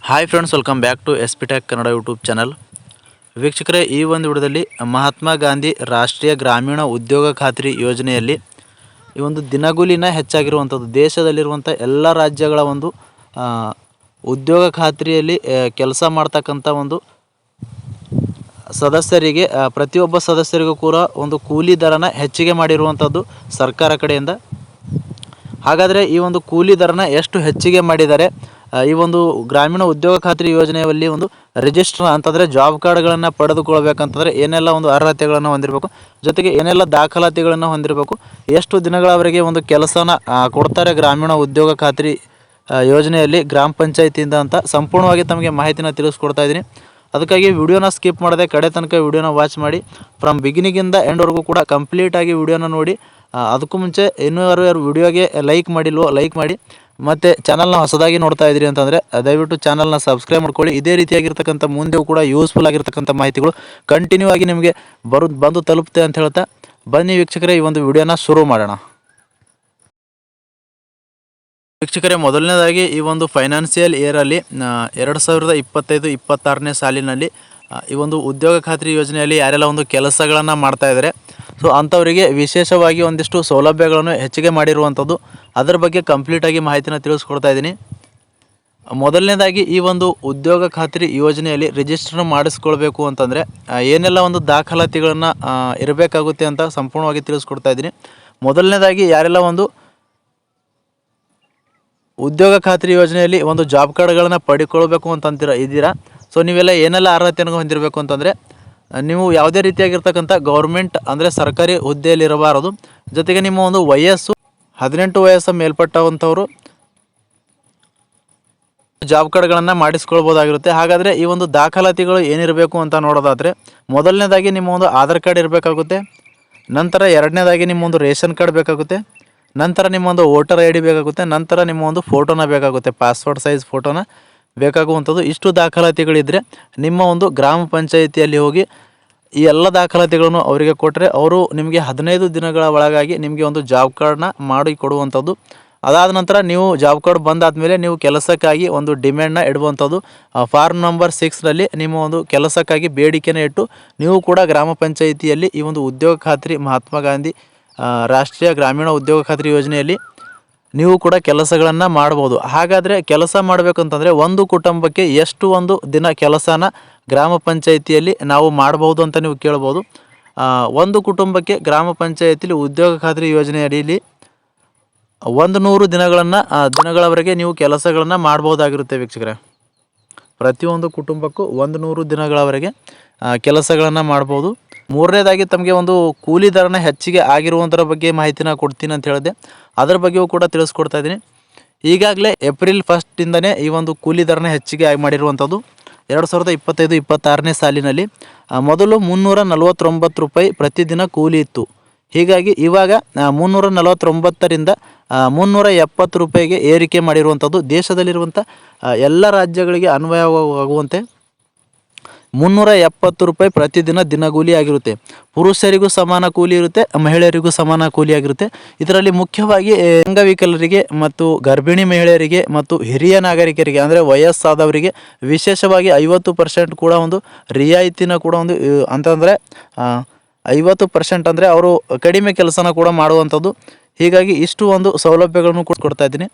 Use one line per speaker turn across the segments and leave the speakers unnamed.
Hi friends, welcome back to S P tech Kannada YouTube channel. ವೀಕ್ಷಕರೇ, ಈ ಒಂದು ವಿಡಿಯೋದಲ್ಲಿ ಮಹಾತ್ಮ ಗಾಂಧಿ ರಾಷ್ಟ್ರೀಯ ಗ್ರಾಮೀಣ ಉದ್ಯೋಗ ಖಾತ್ರಿ ಯೋಜನೆಯಲ್ಲಿ ಈ ಒಂದು ದಿನಗೂಲಿನ ಹೆಚ್ಚಾಗಿರುವಂಥದ್ದು ದೇಶದಲ್ಲಿರುವಂಥ ಎಲ್ಲ ರಾಜ್ಯಗಳ ಒಂದು ಉದ್ಯೋಗ ಖಾತ್ರಿಯಲ್ಲಿ ಕೆಲಸ ಮಾಡ್ತಕ್ಕಂಥ ಒಂದು ಸದಸ್ಯರಿಗೆ ಪ್ರತಿಯೊಬ್ಬ ಸದಸ್ಯರಿಗೂ ಕೂಡ ಒಂದು ಕೂಲಿ ದರನ ಹೆಚ್ಚಿಗೆ ಮಾಡಿರುವಂಥದ್ದು ಸರ್ಕಾರ ಕಡೆಯಿಂದ. ಹಾಗಾದರೆ ಈ ಒಂದು ಕೂಲಿ ದರನ ಎಷ್ಟು ಹೆಚ್ಚಿಗೆ ಮಾಡಿದ್ದಾರೆ, ಈ ಒಂದು ಗ್ರಾಮೀಣ ಉದ್ಯೋಗ ಖಾತ್ರಿ ಯೋಜನೆಯಲ್ಲಿ ಒಂದು ರಿಜಿಸ್ಟರ್ ಅಂತಂದರೆ ಜಾಬ್ ಕಾರ್ಡ್ಗಳನ್ನು ಪಡೆದುಕೊಳ್ಬೇಕಂತಂದರೆ ಏನೆಲ್ಲ ಒಂದು ಅರ್ಹತೆಗಳನ್ನು ಹೊಂದಿರಬೇಕು, ಜೊತೆಗೆ ಏನೆಲ್ಲ ದಾಖಲಾತಿಗಳನ್ನು ಹೊಂದಿರಬೇಕು, ಎಷ್ಟು ದಿನಗಳವರೆಗೆ ಒಂದು ಕೆಲಸನ ಕೊಡ್ತಾರೆ ಗ್ರಾಮೀಣ ಉದ್ಯೋಗ ಖಾತ್ರಿ ಯೋಜನೆಯಲ್ಲಿ ಗ್ರಾಮ ಪಂಚಾಯತಿಯಿಂದ ಅಂತ ಸಂಪೂರ್ಣವಾಗಿ ತಮಗೆ ಮಾಹಿತಿನ ತಿಳಿಸ್ಕೊಡ್ತಾ ಇದ್ದೀನಿ. ಅದಕ್ಕಾಗಿ ವಿಡಿಯೋನ ಸ್ಕಿಪ್ ಮಾಡದೆ ಕಡೆ ತನಕ ವಿಡಿಯೋನ ವಾಚ್ ಮಾಡಿ. ಫ್ರಮ್ ಬಿಗಿನಿಂಗಿಂದ ಎಂಡ್ವರೆಗೂ ಕೂಡ ಕಂಪ್ಲೀಟಾಗಿ ವಿಡಿಯೋನ ನೋಡಿ. ಅದಕ್ಕೂ ಮುಂಚೆ ಇನ್ನೂ ಯಾರು ವಿಡಿಯೋಗೆ ಲೈಕ್ ಮಾಡಿಲ್ವೋ ಲೈಕ್ ಮಾಡಿ, ಮತ್ತು ಚಾನಲ್ನ ಹೊಸದಾಗಿ ನೋಡ್ತಾ ಇದ್ದೀರಿ ಅಂತಂದರೆ ದಯವಿಟ್ಟು ಚಾನಲ್ನ ಸಬ್ಸ್ಕ್ರೈಬ್ ಮಾಡ್ಕೊಳ್ಳಿ. ಇದೇ ರೀತಿಯಾಗಿರ್ತಕ್ಕಂಥ ಮುಂದೆಯೂ ಕೂಡ ಯೂಸ್ಫುಲ್ ಆಗಿರ್ತಕ್ಕಂಥ ಮಾಹಿತಿಗಳು ಕಂಟಿನ್ಯೂ ಆಗಿ ನಿಮಗೆ ಬಂದು ತಲುಪುತ್ತೆ ಅಂತ ಹೇಳ್ತಾ ಬನ್ನಿ ವೀಕ್ಷಕರೇ, ಈ ಒಂದು ವಿಡಿಯೋನ ಶುರು ಮಾಡೋಣ. ವೀಕ್ಷಕರೇ, ಮೊದಲನೇದಾಗಿ ಈ ಒಂದು ಫೈನಾನ್ಷಿಯಲ್ ಇಯರಲ್ಲಿ 2025-26ನೇ ಸಾಲಿನಲ್ಲಿ ಈ ಒಂದು ಉದ್ಯೋಗ ಖಾತ್ರಿ ಯೋಜನೆಯಲ್ಲಿ ಯಾರೆಲ್ಲ ಒಂದು ಕೆಲಸಗಳನ್ನು ಮಾಡ್ತಾಯಿದ್ದಾರೆ, ಸೊ ಅಂಥವರಿಗೆ ವಿಶೇಷವಾಗಿ ಒಂದಿಷ್ಟು ಸೌಲಭ್ಯಗಳನ್ನು ಹೆಚ್ಚಿಗೆ ಮಾಡಿರುವಂಥದ್ದು, ಅದರ ಬಗ್ಗೆ ಕಂಪ್ಲೀಟಾಗಿ ಮಾಹಿತಿನ ತಿಳಿಸ್ಕೊಡ್ತಾ ಇದ್ದೀನಿ. ಮೊದಲನೇದಾಗಿ ಈ ಒಂದು ಉದ್ಯೋಗ ಖಾತ್ರಿ ಯೋಜನೆಯಲ್ಲಿ ರಿಜಿಸ್ಟರ್ ಮಾಡಿಸ್ಕೊಳ್ಬೇಕು ಅಂತಂದರೆ ಏನೆಲ್ಲ ಒಂದು ದಾಖಲಾತಿಗಳನ್ನು ಇರಬೇಕಾಗುತ್ತೆ ಅಂತ ಸಂಪೂರ್ಣವಾಗಿ ತಿಳಿಸ್ಕೊಡ್ತಾ ಇದ್ದೀನಿ. ಮೊದಲನೇದಾಗಿ ಯಾರೆಲ್ಲ ಒಂದು ಉದ್ಯೋಗ ಖಾತ್ರಿ ಯೋಜನೆಯಲ್ಲಿ ಒಂದು ಜಾಬ್ ಕಾರ್ಡ್ಗಳನ್ನು ಪಡ್ಕೊಳ್ಬೇಕು ಅಂತ ಇದ್ದೀರಾ, ಸೊ ನೀವೆಲ್ಲ ಏನೆಲ್ಲ ಅರ್ಹತೆಯನ್ನು ಹೊಂದಿರಬೇಕು ಅಂತಂದರೆ ನೀವು ಯಾವುದೇ ರೀತಿಯಾಗಿರ್ತಕ್ಕಂಥ ಗೌರ್ಮೆಂಟ್ ಅಂದರೆ ಸರ್ಕಾರಿ ಹುದ್ದೆಯಲ್ಲಿರಬಾರದು, ಜೊತೆಗೆ ನಿಮ್ಮ ಒಂದು ವಯಸ್ಸು 18 ವಯಸ್ಸು ಮೇಲ್ಪಟ್ಟವಂಥವರು ಜಾಬ್ ಕಾರ್ಡ್ಗಳನ್ನು ಮಾಡಿಸ್ಕೊಳ್ಬೋದಾಗಿರುತ್ತೆ. ಹಾಗಾದರೆ ಈ ಒಂದು ದಾಖಲಾತಿಗಳು ಏನಿರಬೇಕು ಅಂತ ನೋಡೋದಾದರೆ ಮೊದಲನೇದಾಗಿ ನಿಮ್ಮ ಒಂದು ಆಧಾರ್ ಕಾರ್ಡ್ ಇರಬೇಕಾಗುತ್ತೆ, ನಂತರ ಎರಡನೇದಾಗಿ ನಿಮ್ಮ ಒಂದು ರೇಷನ್ ಕಾರ್ಡ್ ಬೇಕಾಗುತ್ತೆ, ನಂತರ ನಿಮ್ಮ ಒಂದು ವೋಟರ್ ಐ ಡಿ ಬೇಕಾಗುತ್ತೆ, ನಂತರ ನಿಮ್ಮ ಒಂದು ಫೋಟೋನ ಬೇಕಾಗುತ್ತೆ, ಪಾಸ್ಪೋರ್ಟ್ ಸೈಜ್ ಫೋಟೋನ ಬೇಕಾಗುವಂಥದ್ದು. ಇಷ್ಟು ದಾಖಲಾತಿಗಳಿದ್ದರೆ ನಿಮ್ಮ ಒಂದು ಗ್ರಾಮ ಪಂಚಾಯಿತಿಯಲ್ಲಿ ಹೋಗಿ ಈ ಎಲ್ಲ ದಾಖಲಾತಿಗಳನ್ನು ಅವರಿಗೆ ಕೊಟ್ಟರೆ ಅವರು ನಿಮಗೆ 15 ದಿನಗಳ ಒಳಗಾಗಿ ನಿಮಗೆ ಒಂದು ಜಾಬ್ ಕಾರ್ಡ್ನ ಮಾಡಿ ಕೊಡುವಂಥದ್ದು. ಅದಾದ ನಂತರ ನೀವು ಜಾಬ್ ಕಾರ್ಡ್ ಬಂದಾದಮೇಲೆ ನೀವು ಕೆಲಸಕ್ಕಾಗಿ ಒಂದು ಡಿಮ್ಯಾಂಡ್ನ ಇಡುವಂಥದ್ದು. ಫಾರ್ಮ್ ನಂಬರ್ 6ರಲ್ಲಿ ನಿಮ್ಮ ಒಂದು ಕೆಲಸಕ್ಕಾಗಿ ಬೇಡಿಕೆನ ಇಟ್ಟು ನೀವು ಕೂಡ ಗ್ರಾಮ ಪಂಚಾಯಿತಿಯಲ್ಲಿ ಈ ಒಂದು ಉದ್ಯೋಗ ಖಾತ್ರಿ ಮಹಾತ್ಮ ಗಾಂಧಿ ರಾಷ್ಟ್ರೀಯ ಗ್ರಾಮೀಣ ಉದ್ಯೋಗ ಖಾತ್ರಿ ಯೋಜನೆಯಲ್ಲಿ ನೀವು ಕೂಡ ಕೆಲಸಗಳನ್ನು ಮಾಡ್ಬೋದು. ಹಾಗಾದರೆ ಕೆಲಸ ಮಾಡಬೇಕಂತಂದರೆ ಒಂದು ಕುಟುಂಬಕ್ಕೆ ಎಷ್ಟು ಒಂದು ದಿನ ಕೆಲಸನ ಗ್ರಾಮ ಪಂಚಾಯಿತಿಯಲ್ಲಿ ನಾವು ಮಾಡ್ಬೋದು ಅಂತ ನೀವು ಕೇಳ್ಬೋದು. ಒಂದು ಕುಟುಂಬಕ್ಕೆ ಗ್ರಾಮ ಪಂಚಾಯಿತಿಯಲ್ಲಿ ಉದ್ಯೋಗ ಖಾತ್ರಿ ಯೋಜನೆ ಅಡಿಯಲ್ಲಿ 100 ದಿನಗಳವರೆಗೆ ನೀವು ಕೆಲಸಗಳನ್ನು ಮಾಡ್ಬೋದಾಗಿರುತ್ತೆ ವೀಕ್ಷಕರೇ. ಪ್ರತಿಯೊಂದು ಕುಟುಂಬಕ್ಕೂ 100 ದಿನಗಳವರೆಗೆ ಕೆಲಸಗಳನ್ನು ಮಾಡ್ಬೋದು. ಮೂರನೇದಾಗಿ ತಮಗೆ ಒಂದು ಕೂಲಿ ದರನ ಹೆಚ್ಚಿಗೆ ಆಗಿರುವಂಥರ ಬಗ್ಗೆ ಮಾಹಿತಿನ ಕೊಡ್ತೀನಿ ಅಂತ ಹೇಳಿದೆ, ಅದರ ಬಗ್ಗೆಯೂ ಕೂಡ ತಿಳಿಸ್ಕೊಡ್ತಾ ಇದ್ದೀನಿ. ಈಗಾಗಲೇ ಏಪ್ರಿಲ್ 1 ಈ ಒಂದು ಕೂಲಿ ದರನ ಹೆಚ್ಚಿಗೆ ಮಾಡಿರುವಂಥದ್ದು. 2025-26ನೇ ಸಾಲಿನಲ್ಲಿ ಮೊದಲು 349 ರೂಪಾಯಿ ಪ್ರತಿದಿನ ಕೂಲಿ ಇತ್ತು. ಹೀಗಾಗಿ ಇವಾಗ 349ರಿಂದ 370 ರೂಪಾಯಿಗೆ ಏರಿಕೆ ಮಾಡಿರುವಂಥದ್ದು. ದೇಶದಲ್ಲಿರುವಂಥ ಎಲ್ಲ ರಾಜ್ಯಗಳಿಗೆ ಅನ್ವಯವಾಗುವಂತೆ 370 ರೂಪಾಯಿ ಪ್ರತಿದಿನ ದಿನಗೂಲಿ ಆಗಿರುತ್ತೆ. ಪುರುಷರಿಗೂ ಸಮಾನ ಕೂಲಿ ಇರುತ್ತೆ, ಮಹಿಳೆಯರಿಗೂ ಸಮಾನ ಕೂಲಿ ಆಗಿರುತ್ತೆ. ಇದರಲ್ಲಿ ಮುಖ್ಯವಾಗಿ ಅಂಗವಿಕಲರಿಗೆ ಮತ್ತು ಗರ್ಭಿಣಿ ಮಹಿಳೆಯರಿಗೆ ಮತ್ತು ಹಿರಿಯ ನಾಗರಿಕರಿಗೆ ಅಂದರೆ ವಯಸ್ಸಾದವರಿಗೆ ವಿಶೇಷವಾಗಿ 50% ಕೂಡ ಒಂದು ರಿಯಾಯಿತಿನ ಕೂಡ ಒಂದು ಅಂತಂದರೆ 50% ಅಂದರೆ ಅವರು ಕಡಿಮೆ ಕೆಲಸನ ಕೂಡ ಮಾಡುವಂಥದ್ದು. ಹೀಗಾಗಿ ಇಷ್ಟು ಒಂದು ಸೌಲಭ್ಯಗಳನ್ನು ಕೊಡ್ತಾ ಇದ್ದೀನಿ.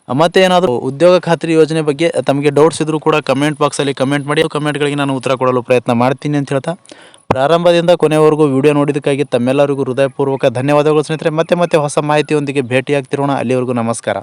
ಮತ್ತು ಏನಾದರೂ ಉದ್ಯೋಗ ಖಾತ್ರಿ ಯೋಜನೆ ಬಗ್ಗೆ ತಮಗೆ ಡೌಟ್ಸ್ ಇದ್ದರೂ ಕೂಡ ಕಮೆಂಟ್ ಬಾಕ್ಸಲ್ಲಿ ಕಮೆಂಟ್ ಮಾಡಿ, ಕಮೆಂಟ್ಗಳಿಗೆ ನಾನು ಉತ್ತರ ಕೊಡಲು ಪ್ರಯತ್ನ ಮಾಡ್ತೀನಿ ಅಂತ ಹೇಳ್ತಾ ಪ್ರಾರಂಭದಿಂದ ಕೊನೆಯವರೆಗೂ ವಿಡಿಯೋ ನೋಡಿದ್ದಕ್ಕಾಗಿ ತಮ್ಮೆಲ್ಲರಿಗೂ ಹೃದಯಪೂರ್ವಕ ಧನ್ಯವಾದಗಳು ಸ್ನೇಹಿತರೆ. ಮತ್ತೆ ಹೊಸ ಮಾಹಿತಿಯೊಂದಿಗೆ ಭೇಟಿಯಾಗ್ತಿರೋಣ. ಅಲ್ಲಿವರೆಗೂ ನಮಸ್ಕಾರ.